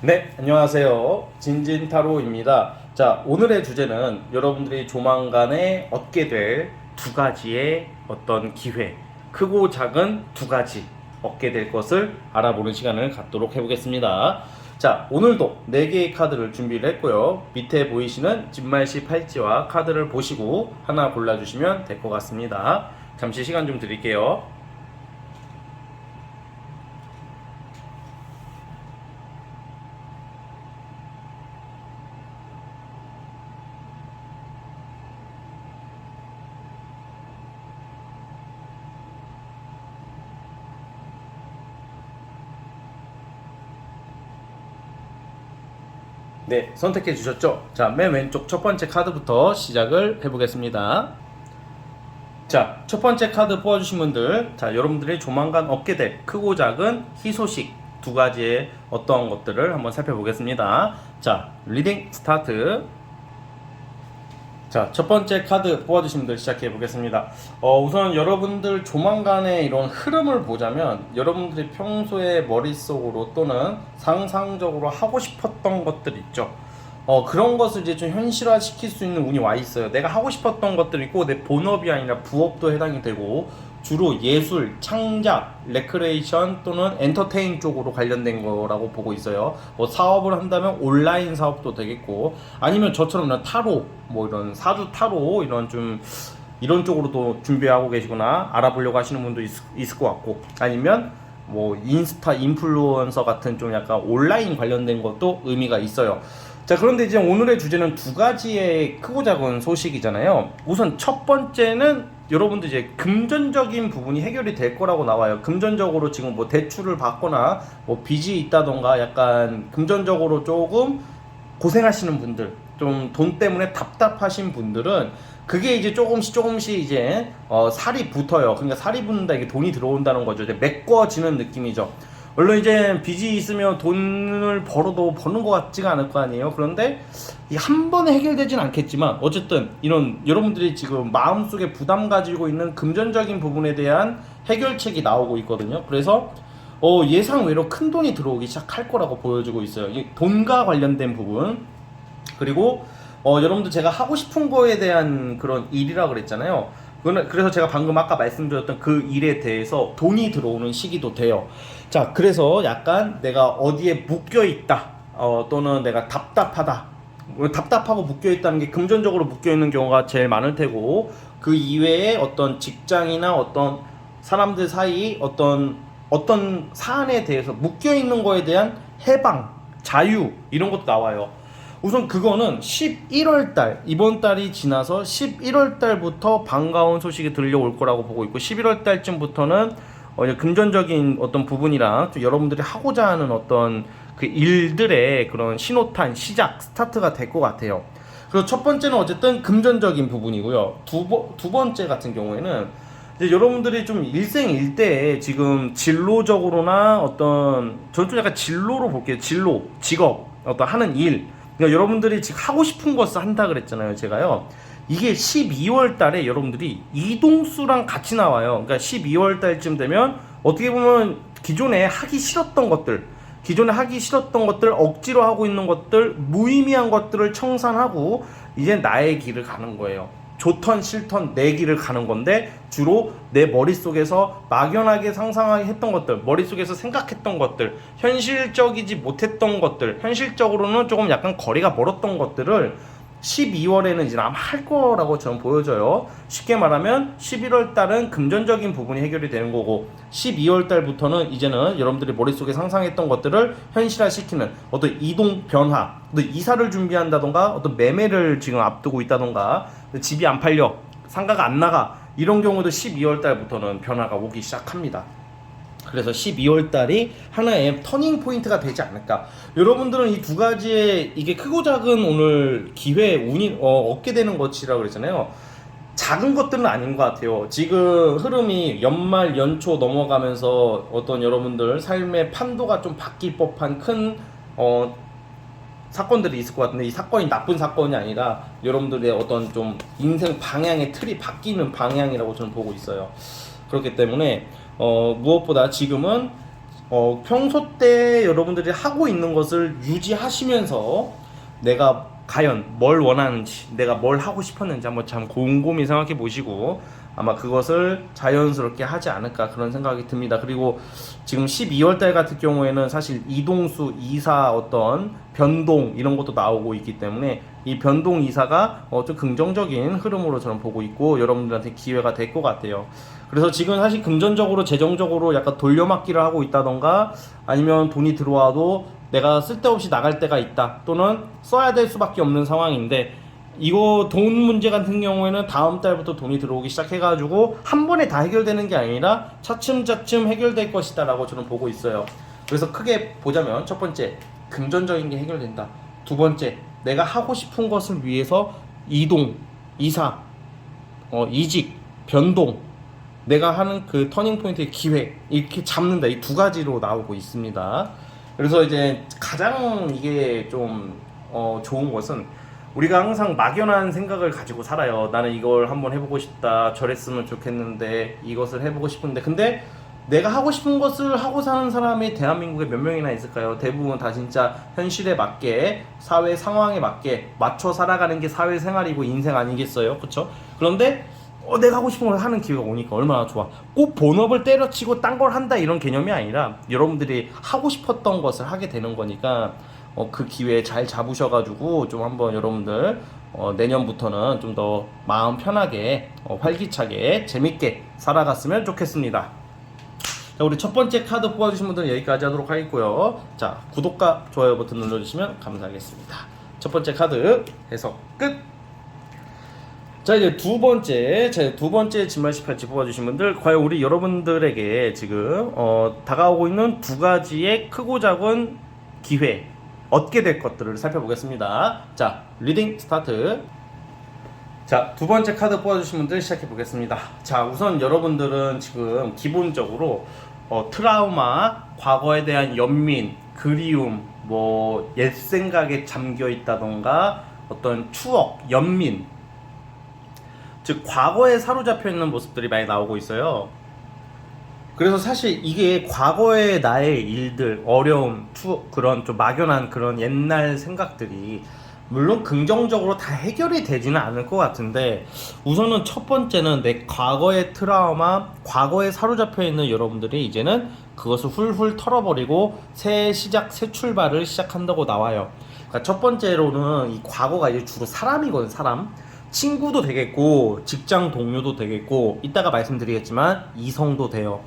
네, 안녕하세요. 진진타로입니다. 자, 오늘의 주제는 여러분들이 조만간에 얻게 될 두 가지의 어떤 기회, 크고 작은 두 가지 얻게 될 것을 알아보는 시간을 갖도록 해보겠습니다. 자, 오늘도 4개의 카드를 준비를 했고요. 밑에 보이시는 진말시 팔찌와 카드를 보시고 하나 골라주시면 될 것 같습니다. 잠시 시간 좀 드릴게요. 네, 선택해 주셨죠? 자, 맨 왼쪽 첫 번째 카드부터 시작을 해보겠습니다. 자, 첫 번째 카드 뽑아주신 분들, 자, 여러분들이 조만간 얻게 될 크고 작은 희소식 두 가지의 어떤 것들을 한번 살펴보겠습니다. 자, 리딩 스타트. 자, 첫 번째 카드 뽑아주신 분들 시작해 보겠습니다. 우선 여러분들 조만간의 이런 흐름을 보자면 여러분들이 평소에 머릿속으로 또는 상상적으로 하고 싶었던 것들 있죠. 그런 것을 이제 좀 현실화 시킬 수 있는 운이 와 있어요. 내가 하고 싶었던 것들이 있고 내 본업이 아니라 부업도 해당이 되고 주로 예술, 창작, 레크레이션 또는 엔터테인 쪽으로 관련된 거라고 보고 있어요. 뭐 사업을 한다면 온라인 사업도 되겠고 아니면 저처럼 타로, 뭐 이런 사주 타로 이런 좀 이런 쪽으로도 준비하고 계시거나 알아보려고 하시는 분도 있을 것 같고 아니면 뭐 인스타 인플루언서 같은 좀 약간 온라인 관련된 것도 의미가 있어요. 자, 그런데 이제 오늘의 주제는 두 가지의 크고 작은 소식이잖아요. 우선 첫 번째는 여러분들 이제 금전적인 부분이 해결이 될 거라고 나와요. 금전적으로 지금 뭐 대출을 받거나 뭐 빚이 있다던가 약간 금전적으로 조금 고생하시는 분들, 좀 돈 때문에 답답하신 분들은 그게 이제 조금씩 이제 살이 붙어요. 그러니까 살이 붙는다, 이게 돈이 들어온다는 거죠. 이제 메꿔지는 느낌이죠. 물론 이제 빚이 있으면 돈을 벌어도 버는 것 같지가 않을 거 아니에요. 그런데 이게 한 번에 해결되진 않겠지만 어쨌든 이런 여러분들이 지금 마음속에 부담 가지고 있는 금전적인 부분에 대한 해결책이 나오고 있거든요. 그래서 예상 외로 큰 돈이 들어오기 시작할 거라고 보여지고 있어요. 이 돈과 관련된 부분. 그리고 여러분들 제가 하고 싶은 거에 대한 그런 일이라 그랬잖아요. 그래서 제가 방금 아까 말씀드렸던 그 일에 대해서 돈이 들어오는 시기도 돼요. 자, 그래서 약간 내가 어디에 묶여 있다, 또는 내가 답답하다. 답답하고 묶여 있다는 게 금전적으로 묶여 있는 경우가 제일 많을 테고 그 이외에 어떤 직장이나 어떤 사람들 사이 어떤 사안에 대해서 묶여 있는 거에 대한 해방, 자유 이런 것도 나와요. 우선 그거는 11월 달, 이번 달이 지나서 11월 달부터 반가운 소식이 들려올 거라고 보고 있고 11월 달쯤부터는 금전적인 어떤 부분이랑 좀 여러분들이 하고자 하는 어떤 그 일들의 그런 신호탄, 시작, 스타트가 될 것 같아요. 그리고 첫 번째는 어쨌든 금전적인 부분이고요. 두 번째 같은 경우에는 이제 여러분들이 좀 일생일대에 지금 진로적으로나 어떤 저는 좀 약간 진로로 볼게요. 진로, 직업, 어떤 하는 일. 그러니까 여러분들이 지금 하고 싶은 것을 한다 그랬잖아요, 제가요. 이게 12월 달에 여러분들이 이동수랑 같이 나와요. 그러니까 12월 달쯤 되면 어떻게 보면 기존에 하기 싫었던 것들, 억지로 하고 있는 것들, 무의미한 것들을 청산하고 이제 나의 길을 가는 거예요. 좋던 싫던 내 길을 가는 건데 주로 내 머릿속에서 막연하게 상상하게 했던 것들, 머릿속에서 생각했던 것들, 현실적이지 못했던 것들, 현실적으로는 조금 약간 거리가 멀었던 것들을 12월에는 이제 아마 할 거라고 저는 보여져요. 쉽게 말하면 11월 달은 금전적인 부분이 해결이 되는 거고 12월 달부터는 이제는 여러분들이 머릿속에 상상했던 것들을 현실화시키는 어떤 이동 변화, 어떤 이사를 준비한다던가 어떤 매매를 지금 앞두고 있다던가 집이 안 팔려, 상가가 안 나가, 이런 경우도 12월 달부터는 변화가 오기 시작합니다. 그래서 12월 달이 하나의 터닝 포인트가 되지 않을까. 여러분들은 이 두 가지의 이게 크고 작은 오늘 기회, 운이 얻게 되는 것이라고 그랬잖아요. 작은 것들은 아닌 것 같아요. 지금 흐름이 연말 연초 넘어가면서 어떤 여러분들 삶의 판도가 좀 바뀔 법한 큰 사건들이 있을 것 같은데 이 사건이 나쁜 사건이 아니라 여러분들의 어떤 좀 인생 방향의 틀이 바뀌는 방향이라고 저는 보고 있어요. 그렇기 때문에 무엇보다 지금은 평소 때 여러분들이 하고 있는 것을 유지하시면서 내가 과연 뭘 원하는지, 내가 뭘 하고 싶었는지 한번 참 곰곰이 생각해 보시고 아마 그것을 자연스럽게 하지 않을까 그런 생각이 듭니다. 그리고 지금 12월 달 같은 경우에는 사실 이동수, 이사 어떤 변동 이런 것도 나오고 있기 때문에 이 변동 이사가 좀 긍정적인 흐름으로 저는 보고 있고 여러분들한테 기회가 될 것 같아요. 그래서 지금 사실 금전적으로 재정적으로 약간 돌려막기를 하고 있다던가 아니면 돈이 들어와도 내가 쓸데없이 나갈 때가 있다 또는 써야 될 수밖에 없는 상황인데 이거 돈 문제 같은 경우에는 다음 달부터 돈이 들어오기 시작해가지고 한 번에 다 해결되는 게 아니라 차츰차츰 해결될 것이다 라고 저는 보고 있어요. 그래서 크게 보자면 첫 번째 금전적인 게 해결된다. 두 번째 내가 하고 싶은 것을 위해서 이동, 이사, 이직, 변동 내가 하는 그 터닝 포인트의 기회 이렇게 잡는다. 이 두 가지로 나오고 있습니다. 그래서 이제 가장 이게 좀 좋은 것은 우리가 항상 막연한 생각을 가지고 살아요. 나는 이걸 한번 해보고 싶다. 저랬으면 좋겠는데 이것을 해보고 싶은데 근데 내가 하고 싶은 것을 하고 사는 사람이 대한민국에 몇 명이나 있을까요? 대부분 다 진짜 현실에 맞게 사회 상황에 맞게 맞춰 살아가는 게 사회생활이고 인생 아니겠어요? 그쵸? 그런데 내가 하고 싶은 걸 하는 기회가 오니까 얼마나 좋아. 꼭 본업을 때려치고 딴 걸 한다 이런 개념이 아니라 여러분들이 하고 싶었던 것을 하게 되는 거니까 그 기회 잘 잡으셔가지고 좀 한번 여러분들 내년부터는 좀 더 마음 편하게 활기차게 재밌게 살아갔으면 좋겠습니다. 자, 우리 첫 번째 카드 뽑아주신 분들은 여기까지 하도록 하겠고요. 자, 구독과 좋아요 버튼 눌러주시면 감사하겠습니다. 첫 번째 카드 해석 끝. 자, 이제 두 번째 진말시 팔찌 뽑아주신 분들 과연 우리 여러분들에게 지금 다가오고 있는 두 가지의 크고 작은 기회 얻게 될 것들을 살펴보겠습니다. 자, 리딩 스타트. 자, 두 번째 카드 뽑아주신 분들 시작해 보겠습니다. 자, 우선 여러분들은 지금 기본적으로 트라우마, 과거에 대한 연민, 그리움, 뭐 옛 생각에 잠겨 있다던가 어떤 추억, 연민, 즉 과거에 사로잡혀 있는 모습들이 많이 나오고 있어요. 그래서 사실 이게 과거의 나의 일들, 어려움, 그런 좀 막연한 그런 옛날 생각들이 물론 긍정적으로 다 해결이 되지는 않을 것 같은데 우선은 첫 번째는 내 과거의 트라우마, 과거에 사로잡혀 있는 여러분들이 이제는 그것을 훌훌 털어버리고 새 시작, 새 출발을 시작한다고 나와요. 그러니까 첫 번째로는 이 과거가 이제 주로 사람이거든, 사람. 친구도 되겠고 직장 동료도 되겠고 이따가 말씀드리겠지만 이성도 돼요.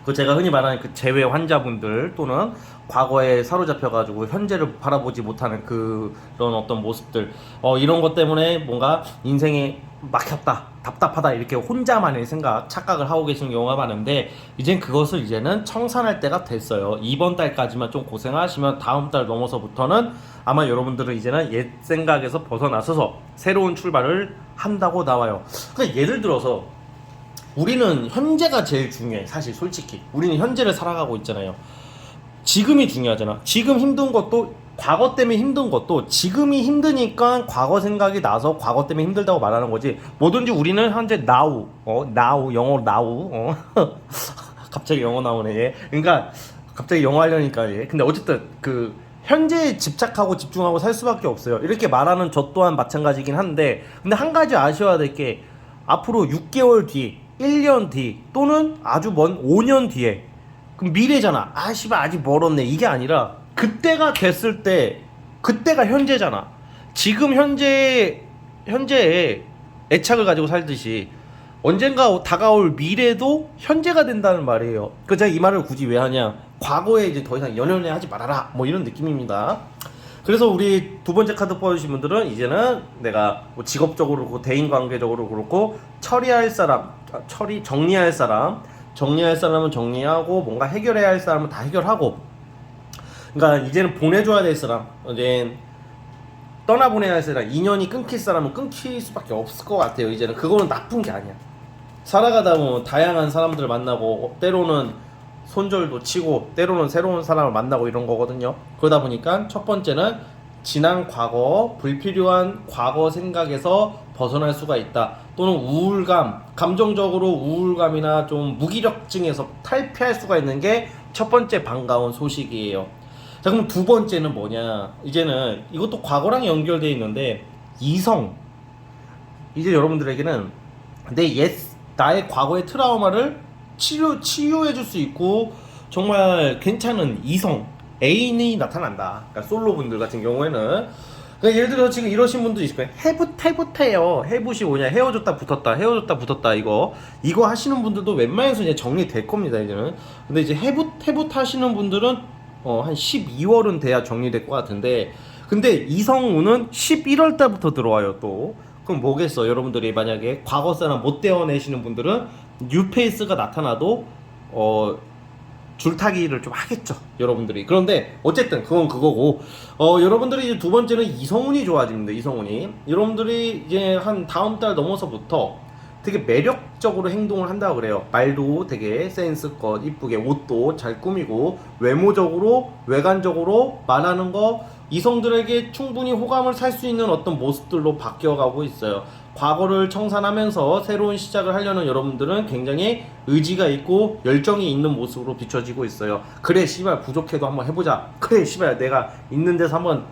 그 제가 흔히 말하는 그 재회 환자분들 또는 과거에 사로잡혀가지고 현재를 바라보지 못하는 그런 어떤 모습들 이런 것 때문에 뭔가 인생이 막혔다, 답답하다 이렇게 혼자만의 착각을 하고 계시는 경우가 많은데 이젠 그것을 이제는 청산할 때가 됐어요. 이번 달까지만 좀 고생하시면 다음 달 넘어서부터는 아마 여러분들은 이제는 옛 생각에서 벗어나서서 새로운 출발을 한다고 나와요. 그러니까 예를 들어서 우리는 현재가 제일 중요해. 사실 솔직히 우리는 현재를 살아가고 있잖아요. 지금이 중요하잖아. 지금 힘든 것도 과거 때문에 힘든 것도 지금이 힘드니까 과거 생각이 나서 과거 때문에 힘들다고 말하는 거지. 뭐든지 우리는 현재 now, 영어로 now, 갑자기 영어 나오네 얘. 그러니까 갑자기 영어 하려니까 얘. 근데 어쨌든 그 현재에 집착하고 집중하고 살 수밖에 없어요. 이렇게 말하는 저 또한 마찬가지긴 한데 근데 한 가지 아셔야 될 게 앞으로 6개월 뒤 1년 뒤 또는 아주 먼 5년 뒤에 그럼 미래잖아. 씨발 아직 멀었네. 이게 아니라 그때가 됐을 때 그때가 현재잖아. 지금 현재에 애착을 가지고 살듯이 언젠가 다가올 미래도 현재가 된다는 말이에요. 그 제가 이 말을 굳이 왜 하냐? 과거에 이제 더 이상 연연해하지 말아라. 뭐 이런 느낌입니다. 그래서 우리 두 번째 카드 뽑아주신 분들은 이제는 내가 뭐 직업적으로 그렇고 대인관계적으로 그렇고 정리할 사람은 정리하고 뭔가 해결해야 할 사람은 다 해결하고 그러니까 이제는 보내줘야 될 사람 이제 떠나보내야 할 사람 인연이 끊길 사람은 끊길 수밖에 없을 것 같아요. 이제는 그거는 나쁜 게 아니야. 살아가다 보면 다양한 사람들을 만나고 때로는 손절도 치고 때로는 새로운 사람을 만나고 이런 거거든요. 그러다 보니까 첫 번째는 지난 과거, 불필요한 과거 생각에서 벗어날 수가 있다. 또는 우울감, 감정적으로 우울감이나 좀 무기력증에서 탈피할 수가 있는 게 첫 번째 반가운 소식이에요. 자, 그럼 두 번째는 뭐냐? 이제는 이것도 과거랑 연결되어 있는데 이성. 이제 여러분들에게는 나의 과거의 트라우마를 치유해 줄 수 있고 정말 괜찮은 이성, 애인이 나타난다. 그러니까 솔로분들 같은 경우에는 그러니까 예를 들어 지금 이러신 분도 있을 거예요. 해붓해요. 해붓이 뭐냐? 헤어졌다 붙었다 이거 하시는 분들도 웬만해서 이제 정리될 겁니다 이제는. 근데 이제 해붓 하시는 분들은 한 12월은 돼야 정리될 것 같은데, 근데 이성운은 11월 달부터 들어와요 또. 그럼 뭐겠어? 여러분들이 만약에 과거 사람 못 떼어내시는 분들은 뉴페이스가 나타나도 줄타기를 좀 하겠죠 여러분들이. 그런데 어쨌든 그건 그거고, 여러분들이 이제 두 번째는 이성운이 좋아집니다. 이성운이 여러분들이 이제 한 다음 달 넘어서부터 되게 매력적으로 행동을 한다고 그래요. 말도 되게 센스껏 이쁘게, 옷도 잘 꾸미고, 외모적으로 외관적으로 말하는 거 이성들에게 충분히 호감을 살 수 있는 어떤 모습들로 바뀌어가고 있어요. 과거를 청산하면서 새로운 시작을 하려는 여러분들은 굉장히 의지가 있고 열정이 있는 모습으로 비춰지고 있어요. 그래 씨발 부족해도 한번 해보자. 그래 씨발 내가 있는 데서 한번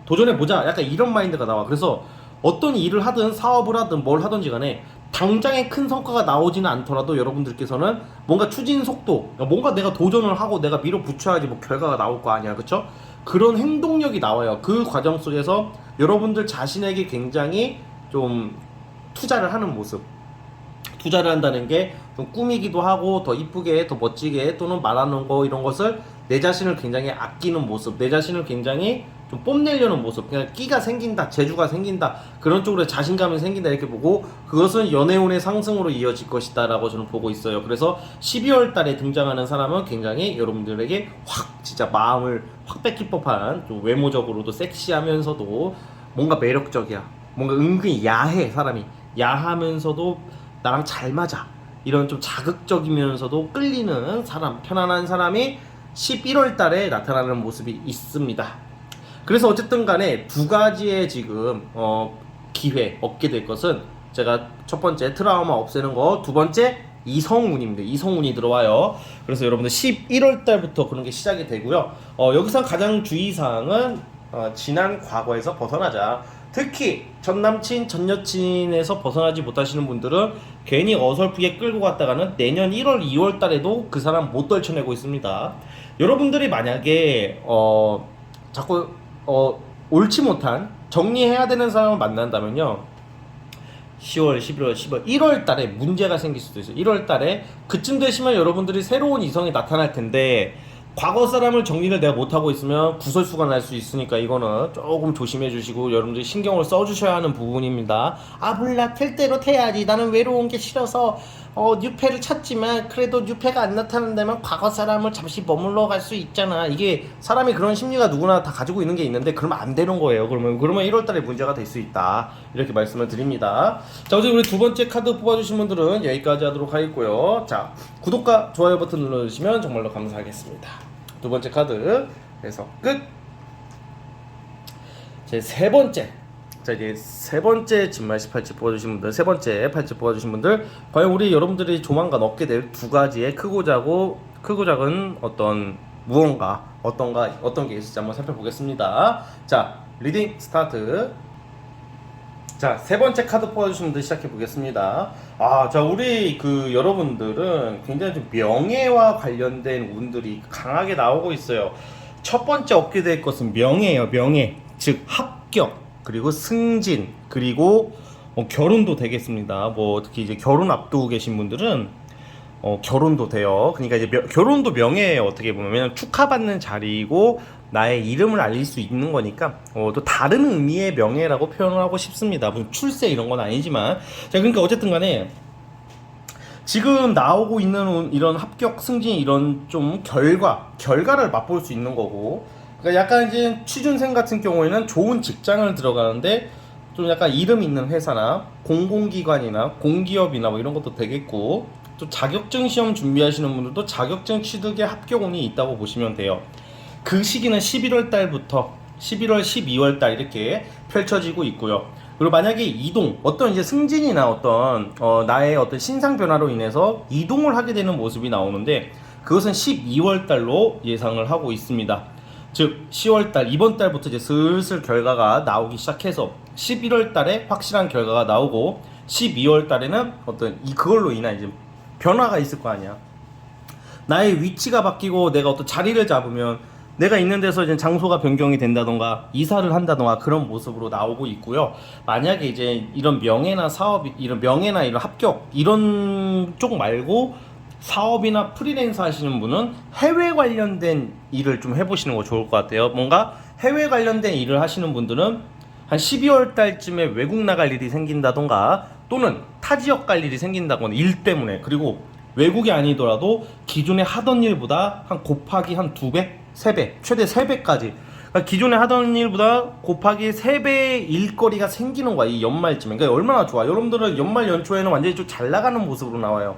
도전해보자. 약간 이런 마인드가 나와. 그래서 어떤 일을 하든 사업을 하든 뭘 하든지 간에 당장에 큰 성과가 나오지는 않더라도 여러분들께서는 뭔가 추진 속도, 뭔가 내가 도전을 하고 내가 밀어붙여야지 뭐 결과가 나올 거 아니야, 그쵸? 그런 행동력이 나와요. 그 과정 속에서 여러분들 자신에게 굉장히 좀 투자를 하는 모습, 투자를 한다는 게 좀 꾸미기도 하고 더 이쁘게 더 멋지게 또는 말하는 거 이런 것을 내 자신을 굉장히 아끼는 모습, 내 자신을 굉장히 좀 뽐내려는 모습, 그냥 끼가 생긴다, 재주가 생긴다, 그런 쪽으로 자신감이 생긴다 이렇게 보고, 그것은 연애운의 상승으로 이어질 것이다 라고 저는 보고 있어요. 그래서 12월 달에 등장하는 사람은 굉장히 여러분들에게 확 진짜 마음을 확 뺏길 법한, 좀 외모적으로도 섹시하면서도 뭔가 매력적이야, 뭔가 은근히 야해, 사람이 야하면서도 나랑 잘 맞아, 이런 좀 자극적이면서도 끌리는 사람, 편안한 사람이 11월 달에 나타나는 모습이 있습니다. 그래서 어쨌든 간에 두 가지의 지금 기회 얻게 될 것은, 제가 첫 번째 트라우마 없애는 거, 두 번째 이성운입니다. 이성운이 들어와요. 그래서 여러분들 11월 달부터 그런 게 시작이 되고요. 여기서 가장 주의사항은 지난 과거에서 벗어나자. 특히 전 남친, 전 여친에서 벗어나지 못하시는 분들은 괜히 어설프게 끌고 갔다가는 내년 1월, 2월 달에도 그 사람 못 떨쳐내고 있습니다. 여러분들이 만약에 자꾸 옳지 못한, 정리해야 되는 사람을 만난다면요, 10월, 11월, 12월, 1월 달에 문제가 생길 수도 있어요. 1월 달에 그쯤 되시면 여러분들이 새로운 이성이 나타날 텐데, 과거 사람을 정리를 내가 못하고 있으면 구설수가 날 수 있으니까 이거는 조금 조심해 주시고 여러분들이 신경을 써 주셔야 하는 부분입니다. 아 몰라, 될 대로 돼야지, 나는 외로운 게 싫어서 뉴페를 찾지만 그래도 뉴페가 안 나타난다면 과거 사람을 잠시 머물러 갈 수 있잖아. 이게 사람이 그런 심리가 누구나 다 가지고 있는 게 있는데, 그러면 안 되는 거예요. 그러면 1월달에 문제가 될 수 있다, 이렇게 말씀을 드립니다. 자, 어제 우리 두 번째 카드 뽑아주신 분들은 여기까지 하도록 하겠고요. 자, 구독과 좋아요 버튼 눌러주시면 정말로 감사하겠습니다. 두 번째 카드 해서 끝. 제 세 번째, 자 이제 세 번째 진말씨 팔찌 뽑아주신 분들, 세 번째 팔찌 뽑아주신 분들, 과연 우리 여러분들이 조만간 얻게 될 두 가지의 크고 작은 어떤 무언가, 어떤 게 있을지 한번 살펴보겠습니다. 자, 리딩 스타트. 자, 세 번째 카드 뽑아주신 분들 시작해 보겠습니다. 자, 우리 여러분들은 굉장히 좀 명예와 관련된 운들이 강하게 나오고 있어요. 첫 번째 얻게 될 것은 명예예요. 명예, 즉 합격, 그리고 승진, 그리고 결혼도 되겠습니다. 뭐 특히 이제 결혼 앞두고 계신 분들은 결혼도 돼요. 그러니까 이제 결혼도 명예예요. 어떻게 보면, 왜냐면 축하받는 자리이고 나의 이름을 알릴 수 있는 거니까 또 다른 의미의 명예라고 표현을 하고 싶습니다. 무슨 출세 이런 건 아니지만. 자, 그러니까 어쨌든 간에 지금 나오고 있는 이런 합격, 승진, 이런 좀 결과를 맛볼 수 있는 거고, 그러니까 약간 이제 취준생 같은 경우에는 좋은 직장을 들어가는데 좀 약간 이름 있는 회사나 공공기관이나 공기업이나 뭐 이런 것도 되겠고, 또 자격증 시험 준비하시는 분들도 자격증 취득에 합격운이 있다고 보시면 돼요. 그 시기는 11월 달부터 11월, 12월 달 이렇게 펼쳐지고 있고요. 그리고 만약에 이동, 어떤 이제 승진이나 어떤 나의 어떤 신상 변화로 인해서 이동을 하게 되는 모습이 나오는데, 그것은 12월 달로 예상을 하고 있습니다. 즉 10월 달 이번 달부터 이제 슬슬 결과가 나오기 시작해서 11월 달에 확실한 결과가 나오고 12월 달에는 그걸로 인한 이제 변화가 있을 거 아니야. 나의 위치가 바뀌고 내가 어떤 자리를 잡으면 내가 있는 데서 이제 장소가 변경이 된다던가 이사를 한다던가 그런 모습으로 나오고 있고요. 만약에 이제 이런 명예나 사업, 이런 명예나 이런 합격 이런 쪽 말고 사업이나 프리랜서 하시는 분은 해외 관련된 일을 좀 해보시는 거 좋을 것 같아요. 뭔가 해외 관련된 일을 하시는 분들은 한 12월 달쯤에 외국 나갈 일이 생긴다던가 또는 타 지역 갈 일이 생긴다거나 일 때문에, 그리고 외국이 아니더라도 기존에 하던 일보다 한 곱하기 한 2배, 3배, 최대 3배까지, 그러니까 기존에 하던 일보다 곱하기 3배의 일거리가 생기는 거야, 이 연말쯤에. 그러니까 얼마나 좋아. 여러분들은 연말 연초에는 완전히 좀 잘 나가는 모습으로 나와요.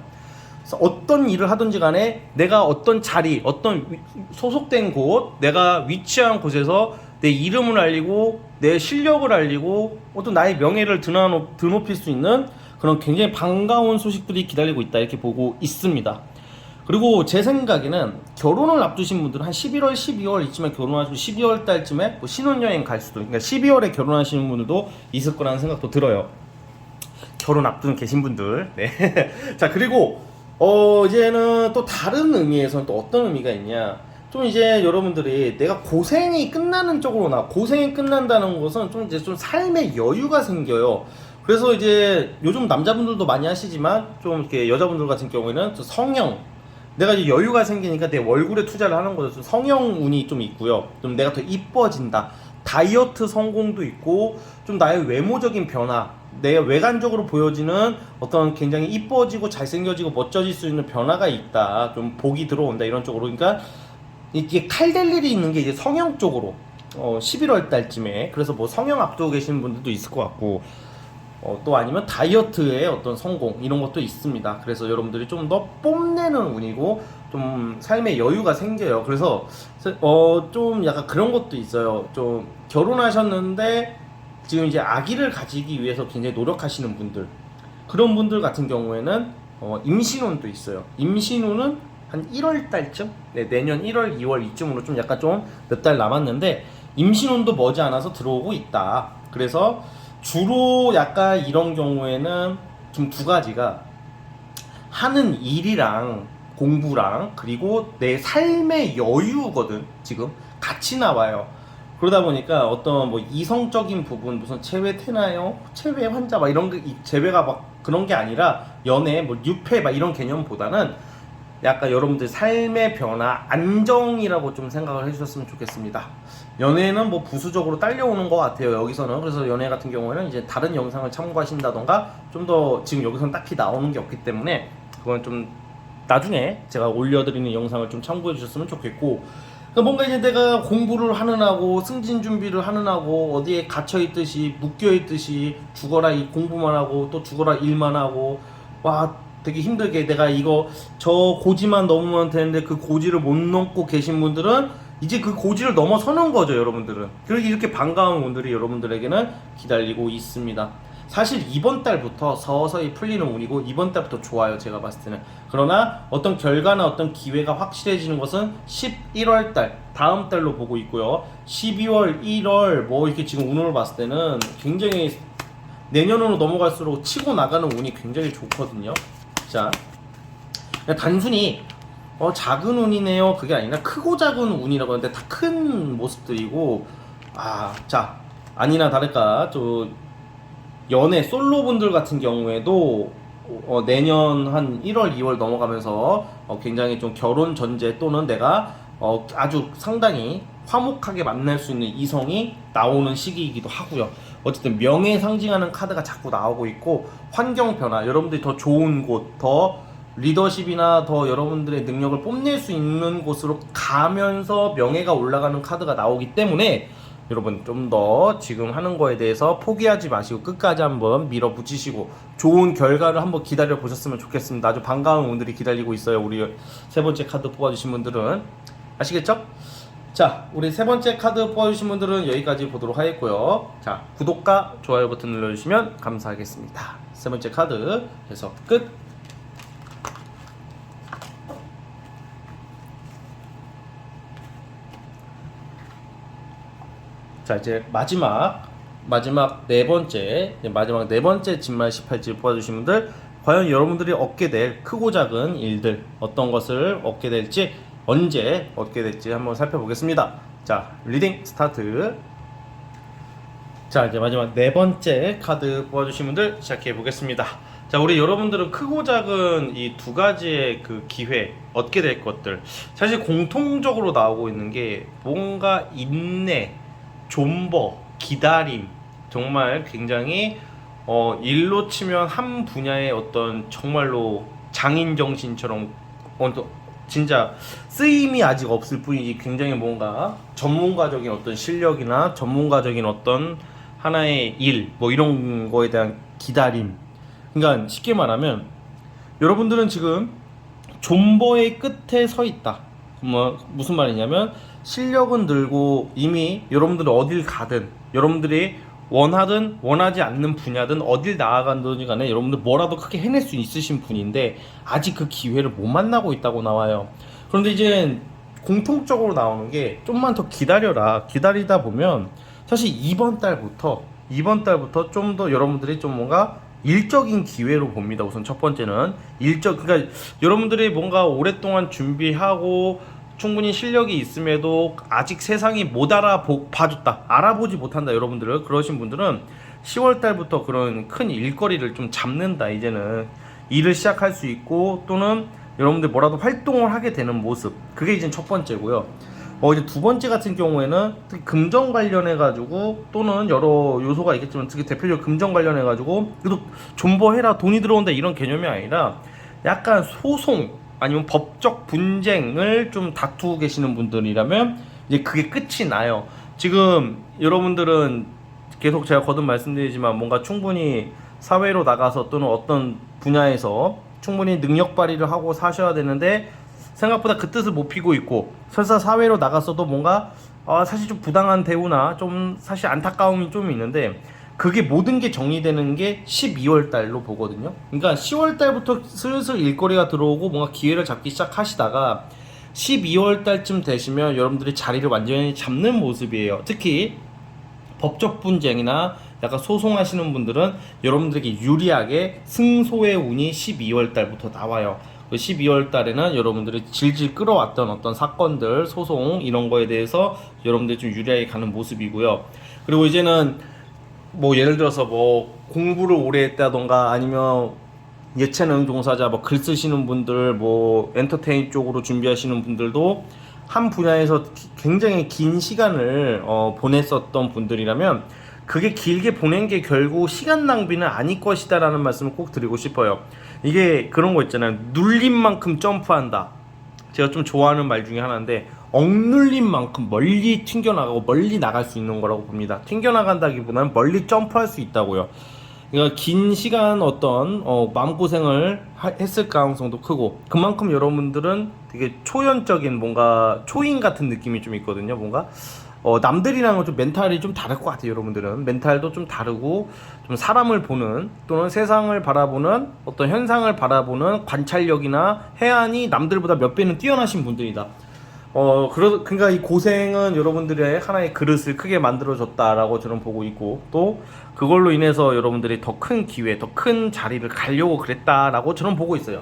그래서 어떤 일을 하든지 간에 내가 어떤 자리, 어떤 소속된 곳, 내가 위치한 곳에서 내 이름을 알리고 내 실력을 알리고 어떤 나의 명예를 드높일 수 있는 그런 굉장히 반가운 소식들이 기다리고 있다, 이렇게 보고 있습니다. 그리고 제 생각에는 결혼을 앞두신 분들은 한 11월, 12월 이쯤에 결혼하시고 12월 달쯤에 뭐 신혼여행 갈 수도, 그러니까 12월에 결혼하시는 분들도 있을 거라는 생각도 들어요. 결혼 앞둔 계신 분들. 네. 자, 그리고 이제는 또 다른 의미에서는 또 어떤 의미가 있냐, 좀 이제 여러분들이 내가 고생이 끝나는 쪽으로 고생이 끝난다는 것은 좀 이제 좀 삶의 여유가 생겨요. 그래서 이제 요즘 남자분들도 많이 하시지만 좀 이렇게 여자분들 같은 경우에는 좀 성형, 내가 이제 여유가 생기니까 내 얼굴에 투자를 하는 거죠. 좀 성형 운이 좀 있고요. 좀 내가 더 이뻐진다. 다이어트 성공도 있고, 좀 나의 외모적인 변화, 내 외관적으로 보여지는 어떤 굉장히 이뻐지고 잘생겨지고 멋져질 수 있는 변화가 있다. 좀 복이 들어온다, 이런 쪽으로. 그러니까 이게 칼될 일이 있는 게 이제 성형 쪽으로 11월 달쯤에. 그래서 뭐 성형 앞두고 계시는 분들도 있을 것 같고, 또 아니면 다이어트의 어떤 성공 이런 것도 있습니다. 그래서 여러분들이 좀 더 뽐내는 운이고 좀 삶의 여유가 생겨요. 그래서 좀 약간 그런 것도 있어요. 좀 결혼하셨는데 지금 이제 아기를 가지기 위해서 굉장히 노력하시는 분들, 그런 분들 같은 경우에는 임신운도 있어요. 임신운은 한 1월 달쯤, 네, 내년 1월, 2월 이쯤으로 좀 약간 좀 몇 달 남았는데 임신운도 머지않아서 들어오고 있다. 그래서 주로 약간 이런 경우에는 좀 두 가지가, 하는 일이랑 공부랑 그리고 내 삶의 여유거든. 지금 같이 나와요. 그러다 보니까 어떤 뭐 이성적인 부분, 무슨 체외 태나요? 체외 환자 막 이런 게, 재회가 막 그런 게 아니라 연애, 뭐 뉴페 막 이런 개념보다는 약간 여러분들 삶의 변화, 안정이라고 좀 생각을 해주셨으면 좋겠습니다. 연애는 뭐 부수적으로 딸려오는 것 같아요, 여기서는. 그래서 연애 같은 경우에는 이제 다른 영상을 참고하신다던가 좀 더, 지금 여기서는 딱히 나오는 게 없기 때문에 그건 좀 나중에 제가 올려드리는 영상을 좀 참고해 주셨으면 좋겠고, 그러니까 뭔가 이제 내가 공부를 하느라고 승진 준비를 하느라고 어디에 갇혀있듯이 묶여있듯이 죽어라 이 공부만 하고 또 죽어라 일만 하고, 와 되게 힘들게 내가 저 고지만 넘으면 되는데 그 고지를 못 넘고 계신 분들은 이제 그 고지를 넘어서는 거죠, 여러분들은. 그리고 이렇게 반가운 분들이 여러분들에게는 기다리고 있습니다. 사실 이번 달부터 서서히 풀리는 운이고 이번 달부터 좋아요, 제가 봤을 때는. 그러나 어떤 결과나 어떤 기회가 확실해지는 것은 11월 달, 다음 달로 보고 있고요. 12월, 1월 뭐 이렇게 지금 운을 봤을 때는 굉장히 내년으로 넘어갈수록 치고 나가는 운이 굉장히 좋거든요. 자, 단순히 작은 운이네요 그게 아니라 크고 작은 운이라고 하는데 다 큰 모습들이고, 자, 아니나 다를까 저 연애 솔로분들 같은 경우에도 내년 한 1월, 2월 넘어가면서 굉장히 좀 결혼 전제 또는 내가 아주 상당히 화목하게 만날 수 있는 이성이 나오는 시기이기도 하고요. 어쨌든 명예 상징하는 카드가 자꾸 나오고 있고, 환경 변화, 여러분들이 더 좋은 곳, 더 리더십이나 더 여러분들의 능력을 뽐낼 수 있는 곳으로 가면서 명예가 올라가는 카드가 나오기 때문에 여러분 좀 더 지금 하는 거에 대해서 포기하지 마시고 끝까지 한번 밀어붙이시고 좋은 결과를 한번 기다려 보셨으면 좋겠습니다. 아주 반가운 분들이 기다리고 있어요. 우리 세 번째 카드 뽑아주신 분들은 아시겠죠? 자, 우리 세 번째 카드 뽑아주신 분들은 여기까지 보도록 하겠고요. 자, 구독과 좋아요 버튼 눌러주시면 감사하겠습니다. 세 번째 카드 해석 끝. 자, 이제 마지막 네 번째, 마지막 네 번째 진말 18지 뽑아주신 분들, 과연 여러분들이 얻게 될 크고 작은 일들, 어떤 것을 얻게 될지, 언제 얻게 될지 한번 살펴보겠습니다. 자, 리딩 스타트. 자, 이제 마지막 네 번째 카드 뽑아주신 분들 시작해 보겠습니다. 자, 우리 여러분들은 크고 작은 이 두 가지의 그 기회, 얻게 될 것들, 사실 공통적으로 나오고 있는 게 뭔가 인내, 존버, 기다림, 정말 굉장히 일로 치면 한 분야의 어떤 정말로 장인 정신처럼 진짜 쓰임이 아직 없을 뿐이지, 굉장히 뭔가 전문가적인 어떤 실력이나 전문가적인 어떤 하나의 일, 뭐 이런 거에 대한 기다림. 그러니까 쉽게 말하면 여러분들은 지금 존버의 끝에 서 있다. 뭐 무슨 말이냐면, 실력은 늘고 이미 여러분들이 어딜 가든, 여러분들이 원하든 원하지 않는 분야든 어딜 나아간든지 간에 여러분들 뭐라도 크게 해낼 수 있으신 분인데 아직 그 기회를 못 만나고 있다고 나와요. 그런데 이제 공통적으로 나오는 게, 좀만 더 기다려라. 기다리다 보면 사실 이번 달부터 좀 더 여러분들이 좀 뭔가 일적인 기회로 봅니다. 우선 첫 번째는 그러니까 여러분들이 뭔가 오랫동안 준비하고 충분히 실력이 있음에도 아직 세상이 못 알아보지 못한다, 여러분들을 그러신 분들은 10월 달부터 그런 큰 일거리를 좀 잡는다. 이제는 일을 시작할 수 있고, 또는 여러분들 뭐라도 활동을 하게 되는 모습, 그게 이제 첫 번째고요. 이제 두 번째 같은 경우에는 특히 금전 관련해 가지고, 또는 여러 요소가 있겠지만 특히 대표적으로 금전 관련해 가지고, 그래도 존버해라, 돈이 들어온다, 이런 개념이 아니라 약간 소송 아니면 법적 분쟁을 좀 다투고 계시는 분들이라면 이제 그게 끝이 나요. 지금 여러분들은 계속 제가 거듭 말씀드리지만, 뭔가 충분히 사회로 나가서 또는 어떤 분야에서 충분히 능력 발휘를 하고 사셔야 되는데 생각보다 그 뜻을 못 피고 있고, 설사 사회로 나갔어도 뭔가 사실 좀 부당한 대우나 좀 사실 안타까움이 좀 있는데, 그게 모든 게 정리되는 게 12월 달로 보거든요. 그러니까 10월 달부터 슬슬 일거리가 들어오고 뭔가 기회를 잡기 시작하시다가 12월 달쯤 되시면 여러분들이 자리를 완전히 잡는 모습이에요. 특히 법적 분쟁이나 약간 소송하시는 분들은 여러분들에게 유리하게 승소의 운이 12월 달부터 나와요. 12월 달에는 여러분들이 질질 끌어왔던 어떤 사건들, 소송 이런 거에 대해서 여러분들이 좀 유리하게 가는 모습이고요. 그리고 이제는 뭐 예를 들어서 뭐 공부를 오래 했다던가, 아니면 예체능 종사자, 뭐 글 쓰시는 분들, 뭐 엔터테인 쪽으로 준비하시는 분들도 한 분야에서 굉장히 긴 시간을 보냈었던 분들이라면, 그게 길게 보낸 게 결국 시간 낭비는 아닐 것이다 라는 말씀을 꼭 드리고 싶어요. 이게 그런 거 있잖아요. 눌린 만큼 점프한다. 제가 좀 좋아하는 말 중에 하나인데, 억눌린 만큼 멀리 튕겨나가고 멀리 나갈 수 있는 거라고 봅니다. 튕겨나간다기보다는 멀리 점프할 수 있다고요. 그러니까 긴 시간 어떤 마음고생을 했을 가능성도 크고, 그만큼 여러분들은 되게 초연적인, 뭔가 초인 같은 느낌이 좀 있거든요. 뭔가 남들이랑은 좀 멘탈이 좀 다를 것 같아요. 여러분들은 멘탈도 좀 다르고, 좀 사람을 보는 또는 세상을 바라보는 어떤 현상을 바라보는 관찰력이나 해안이 남들보다 몇 배는 뛰어나신 분들이다. 그러니까 이 고생은 여러분들의 하나의 그릇을 크게 만들어줬다라고 저는 보고 있고, 또 그걸로 인해서 여러분들이 더 큰 기회, 더 큰 자리를 가려고 그랬다라고 저는 보고 있어요.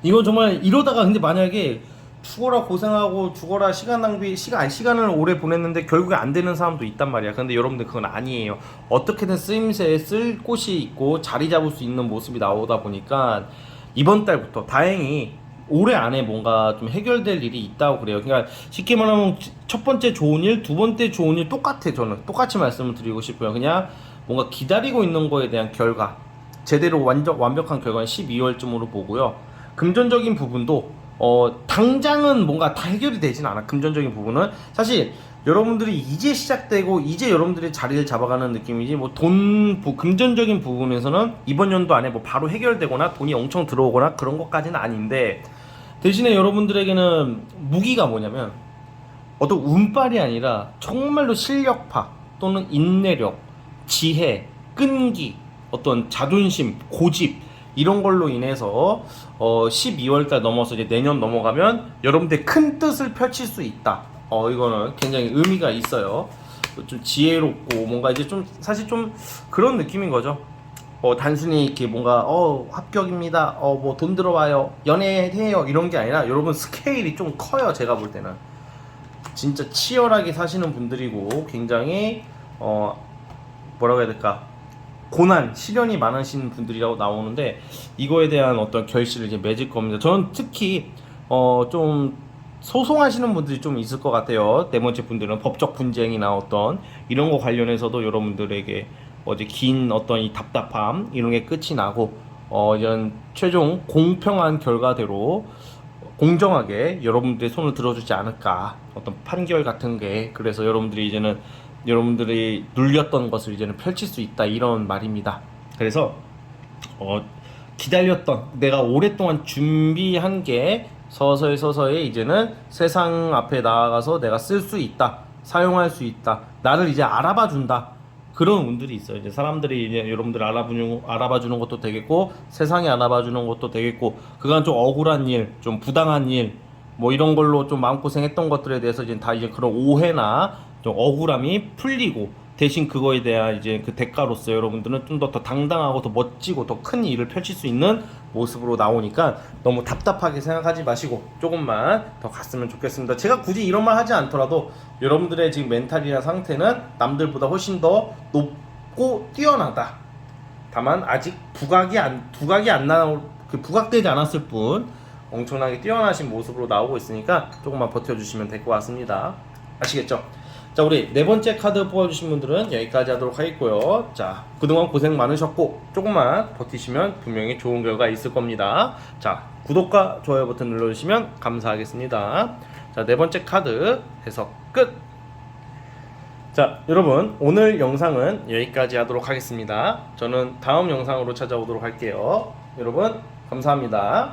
이건 정말 이러다가, 근데 만약에 죽어라 고생하고 죽어라 시간 낭비, 시간을 오래 보냈는데 결국에 안 되는 사람도 있단 말이야. 근데 여러분들 그건 아니에요. 어떻게든 쓰임새에 쓸 곳이 있고 자리 잡을 수 있는 모습이 나오다 보니까 이번 달부터 다행히 올해 안에 뭔가 좀 해결될 일이 있다고 그래요. 그러니까 쉽게 말하면 첫 번째 좋은 일, 두 번째 좋은 일 똑같아. 저는 똑같이 말씀을 드리고 싶어요. 그냥 뭔가 기다리고 있는 거에 대한 결과, 제대로 완벽한 결과는 12월쯤으로 보고요. 금전적인 부분도 당장은 뭔가 다 해결이 되진 않아. 금전적인 부분은 사실 여러분들이 이제 시작되고 이제 여러분들이 자리를 잡아가는 느낌이지, 뭐 금전적인 부분에서는 이번 연도 안에 뭐 바로 해결되거나 돈이 엄청 들어오거나 그런 것까지는 아닌데, 대신에 여러분들에게는 무기가 뭐냐면 어떤 운빨이 아니라 정말로 실력파 또는 인내력, 지혜, 끈기, 어떤 자존심, 고집, 이런 걸로 인해서 12월달 넘어서 이제 내년 넘어가면 여러분들 큰 뜻을 펼칠 수 있다. 이거는 굉장히 의미가 있어요. 좀 지혜롭고 뭔가 이제 좀 사실 좀 그런 느낌인 거죠. 단순히 이렇게 뭔가 합격입니다. 뭐 돈 들어와요. 연애해요. 이런 게 아니라 여러분 스케일이 좀 커요. 제가 볼 때는 진짜 치열하게 사시는 분들이고 굉장히 뭐라고 해야 될까? 고난, 시련이 많으신 분들이라고 나오는데 이거에 대한 어떤 결실을 이제 맺을 겁니다. 저는 특히 좀 소송하시는 분들이 좀 있을 것 같아요. 네 번째 분들은 법적 분쟁이나 어떤 이런 거 관련해서도 여러분들에게 어제 긴 어떤 이 답답함 이런 게 끝이 나고 이런 최종 공평한 결과대로 공정하게 여러분들의 손을 들어주지 않을까 어떤 판결 같은 게 그래서 여러분들이 이제는 여러분들이 눌렸던 것을 이제는 펼칠 수 있다 이런 말입니다. 그래서 기다렸던 내가 오랫동안 준비한 게 서서히 이제는 세상 앞에 나아가서 내가 쓸 수 있다 사용할 수 있다 나를 이제 알아봐 준다 그런 운들이 있어요. 이제 사람들이 이제 여러분들 알아봐 주는 것도 되겠고 세상이 알아봐 주는 것도 되겠고 그간 좀 억울한 일, 좀 부당한 일, 뭐 이런 걸로 좀 마음고생했던 것들에 대해서 이제 다 이제 그런 오해나 좀 억울함이 풀리고 대신 그거에 대한 이제 그 대가로서 여러분들은 좀 더 당당하고 더 멋지고 더 큰 일을 펼칠 수 있는 모습으로 나오니까 너무 답답하게 생각하지 마시고 조금만 더 갔으면 좋겠습니다. 제가 굳이 이런 말 하지 않더라도 여러분들의 지금 멘탈이나 상태는 남들보다 훨씬 더 높고 뛰어나다. 다만 아직 두각이 안 나올 부각되지 않았을 뿐 엄청나게 뛰어나신 모습으로 나오고 있으니까 조금만 버텨주시면 될 것 같습니다. 아시겠죠? 자, 우리 네 번째 카드 뽑아주신 분들은 여기까지 하도록 하겠고요. 자, 그동안 고생 많으셨고 조금만 버티시면 분명히 좋은 결과 있을 겁니다. 자, 구독과 좋아요 버튼 눌러주시면 감사하겠습니다. 자, 네 번째 카드 해석 끝! 자, 여러분 오늘 영상은 여기까지 하도록 하겠습니다. 저는 다음 영상으로 찾아오도록 할게요. 여러분 감사합니다.